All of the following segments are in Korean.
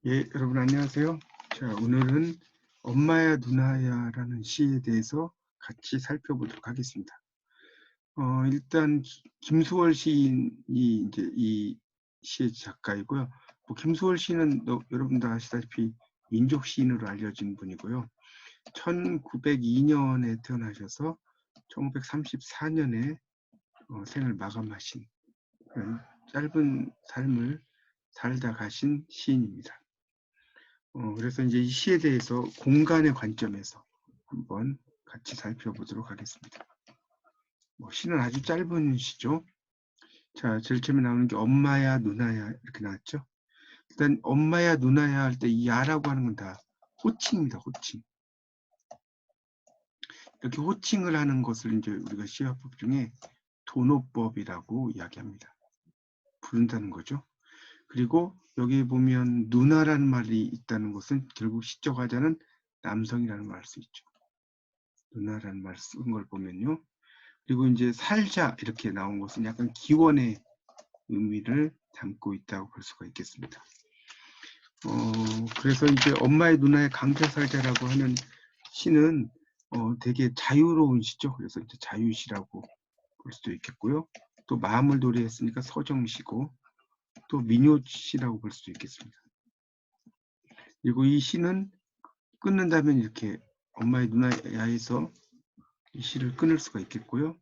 예, 여러분 안녕하세요. 자, 오늘은 엄마야 누나야라는 시에 대해서 같이 살펴보도록 하겠습니다. 일단 김수월 시인이 이제 이 시의 작가이고요. 김수월 시인은 여러분도 아시다시피 민족 시인으로 알려진 분이고요. 1902년에 태어나셔서 1934년에 생을 마감하신 그런 짧은 삶을 살다 가신 시인입니다. 그래서 이제 이 시에 대해서 공간의 관점에서 한번 같이 살펴보도록 하겠습니다. 시는 아주 짧은 시죠. 자, 제일 처음에 나오는 게 엄마야 누나야 이렇게 나왔죠. 일단 엄마야 누나야 할 때 이 야라고 하는 건 다 호칭입니다. 호칭. 이렇게 호칭을 하는 것을 이제 우리가 시화법 중에 도노법이라고 이야기합니다. 부른다는 거죠. 그리고 여기 보면 누나라는 말이 있다는 것은 결국 시적 하자는 남성이라는 말 할 수 있죠. 누나라는 말 쓴 걸 보면요. 그리고 이제 살자 이렇게 나온 것은 약간 기원의 의미를 담고 있다고 볼 수가 있겠습니다. 그래서 이제 엄마의 누나의 강태살자라고 하는 시는 되게 자유로운 시죠. 그래서 이제 자유시라고 볼 수도 있겠고요. 또 마음을 노래했으니까 서정시고 또 민요시라고 볼 수도 있겠습니다. 그리고 이 시는 끊는다면 이렇게 엄마의 누나야에서 이 시를 끊을 수가 있겠고요.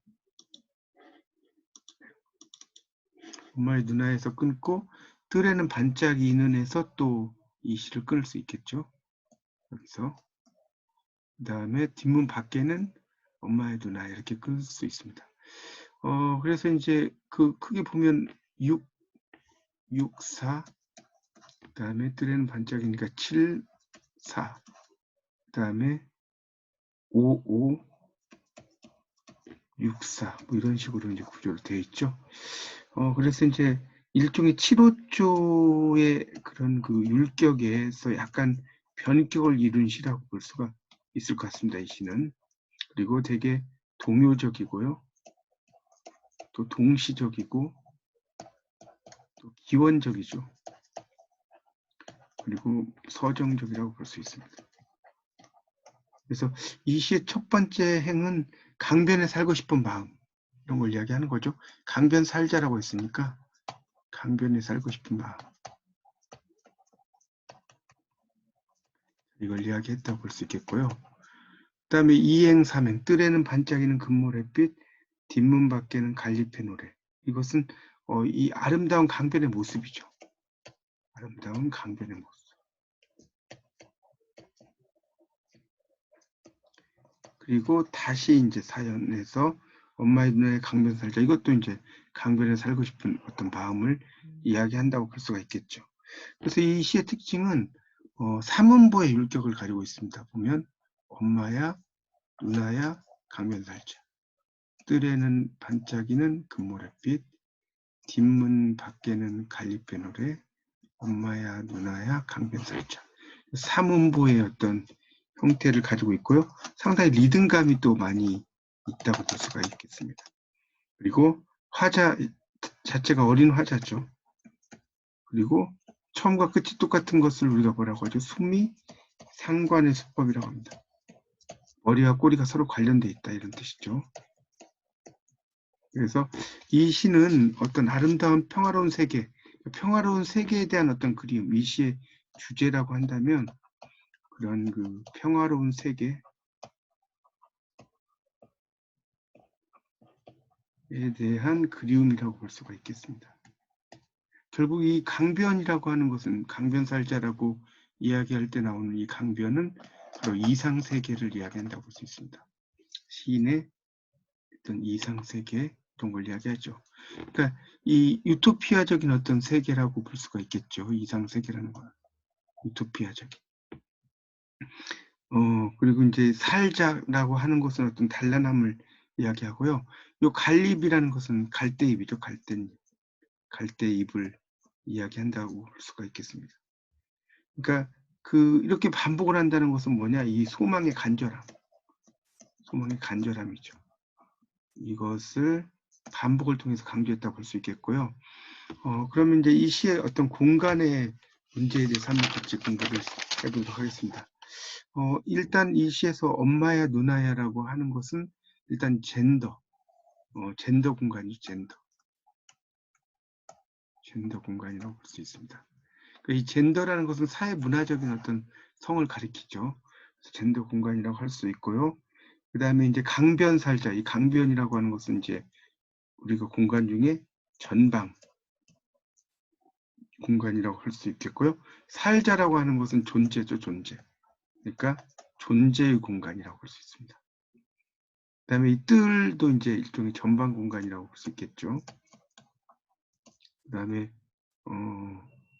엄마의 누나에서 끊고 뜰에는 반짝이 있는에서 또 이 시를 끊을 수 있겠죠. 여기서 그 다음에 뒷문 밖에는 엄마의 누나 이렇게 끊을 수 있습니다. 그래서 이제 그 크게 보면 6, 6, 4, 그 다음에 뜰에는 반짝이니까 7, 4, 그 다음에 5, 5, 6, 4, 뭐 이런 식으로 이제 구조로 되어 있죠. 그래서 이제 일종의 7호조의 그런 그 율격에서 약간 변격을 이룬 시라고 볼 수가 있을 것 같습니다. 이 시는. 그리고 되게 동요적이고요. 또 동시적이고 또 기원적이죠. 그리고 서정적이라고 볼 수 있습니다. 그래서 이 시의 첫 번째 행은 강변에 살고 싶은 마음 이런 걸 이야기하는 거죠. 강변 살자라고 했으니까 강변에 살고 싶은 마음 이걸 이야기했다고 볼 수 있겠고요. 그 다음에 이행 삼행 뜰에는 반짝이는 금모래빛 뒷문 밖에는 갈잎의 노래 이것은 이 아름다운 강변의 모습이죠. 아름다운 강변의 모습. 그리고 다시 이제 사연에서 엄마의 눈에 강변 살자 이것도 이제 강변에 살고 싶은 어떤 마음을 이야기한다고 볼 수가 있겠죠. 그래서 이 시의 특징은 삼음보의 율격을 가지고 있습니다. 보면 엄마야 누나야 강변 살자 뜰에는 반짝이는 금모래빛 뒷문 밖에는 갈잎의 노래 엄마야 누나야 강변 살자 삼음보의 어떤 형태를 가지고 있고요. 상당히 리듬감이 또 많이 있다고 볼 수가 있겠습니다. 그리고 화자 자체가 어린 화자죠. 그리고 처음과 끝이 똑같은 것을 우리가 뭐라고 하죠? 숨이 상관의 수법이라고 합니다. 머리와 꼬리가 서로 관련돼 있다 이런 뜻이죠. 그래서 이 시는 어떤 아름다운 평화로운 세계, 평화로운 세계에 대한 어떤 그리움, 이 시의 주제라고 한다면 그런 그 평화로운 세계에 대한 그리움이라고 볼 수가 있겠습니다. 결국 이 강변이라고 하는 것은 강변살자라고 이야기할 때 나오는 이 강변은 바로 이상세계를 이야기한다고 볼 수 있습니다. 시인의 어떤 이상세계 이런 걸 이야기하죠. 그러니까 이 유토피아적인 어떤 세계라고 볼 수가 있겠죠. 이상세계라는 건 유토피아적인. 그리고 이제 살자라고 하는 것은 어떤 단란함을 이야기하고요. 요 갈립이라는 것은 갈대잎이죠. 갈대잎을 이야기한다고 볼 수가 있겠습니다. 그러니까 이렇게 반복을 한다는 것은 뭐냐? 이 소망의 간절함이죠. 이것을 반복을 통해서 강조했다고 볼 수 있겠고요. 그러면 이제 이 시의 어떤 공간의 문제에 대해서 한번 같이 공부를 해보도록 하겠습니다. 일단 이 시에서 엄마야 누나야라고 하는 것은 일단 젠더 공간이죠. 젠더 공간이라고 볼 수 있습니다. 이 젠더라는 것은 사회 문화적인 어떤 성을 가리키죠. 젠더 공간이라고 할 수 있고요. 그 다음에 이제 강변살자, 이 강변이라고 하는 것은 이제 우리가 공간 중에 전방 공간이라고 할 수 있겠고요. 살자라고 하는 것은 존재죠, 존재. 그러니까 존재의 공간이라고 할 수 있습니다. 그 다음에 이 뜰도 이제 일종의 전방 공간이라고 볼 수 있겠죠. 그 다음에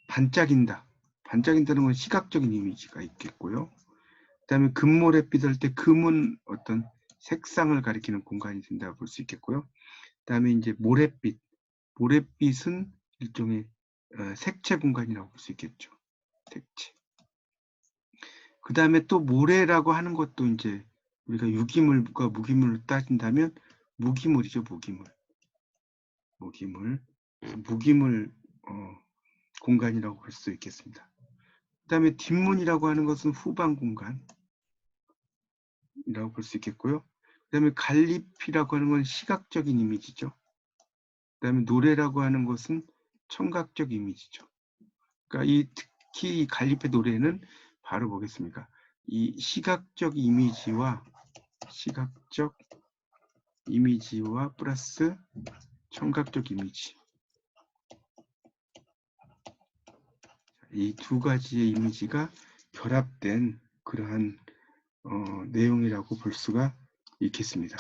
반짝인다. 반짝인다는 건 시각적인 이미지가 있겠고요. 그 다음에 금모래빛 할 때 금은 어떤 색상을 가리키는 공간이 된다고 볼 수 있겠고요. 그 다음에 이제 모래빛은 일종의 색채 공간이라고 볼 수 있겠죠. 색채. 그 다음에 또 모래라고 하는 것도 이제 우리가 유기물과 무기물을 따진다면 무기물이죠, 무기물 공간이라고 볼 수 있겠습니다. 그 다음에 뒷문이라고 하는 것은 후방 공간이라고 볼 수 있겠고요. 그 다음에 갈잎이라고 하는 건 시각적인 이미지죠. 그 다음에 노래라고 하는 것은 청각적 이미지죠. 그러니까 특히 이 갈잎의 노래는 바로 보겠습니까? 이 시각적 이미지와 플러스 청각적 이미지, 이 두 가지의 이미지가 결합된 그러한 내용이라고 볼 수가 있겠습니다.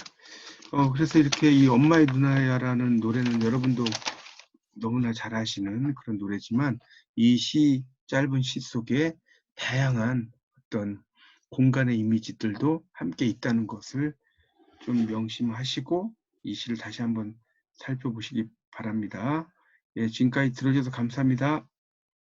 그래서 이렇게 이 엄마의 누나야라는 노래는 여러분도 너무나 잘 아시는 그런 노래지만 이 짧은 시 속에 다양한 어떤 공간의 이미지들도 함께 있다는 것을 좀 명심하시고 이 시를 다시 한번 살펴보시기 바랍니다. 예, 지금까지 들어주셔서 감사합니다.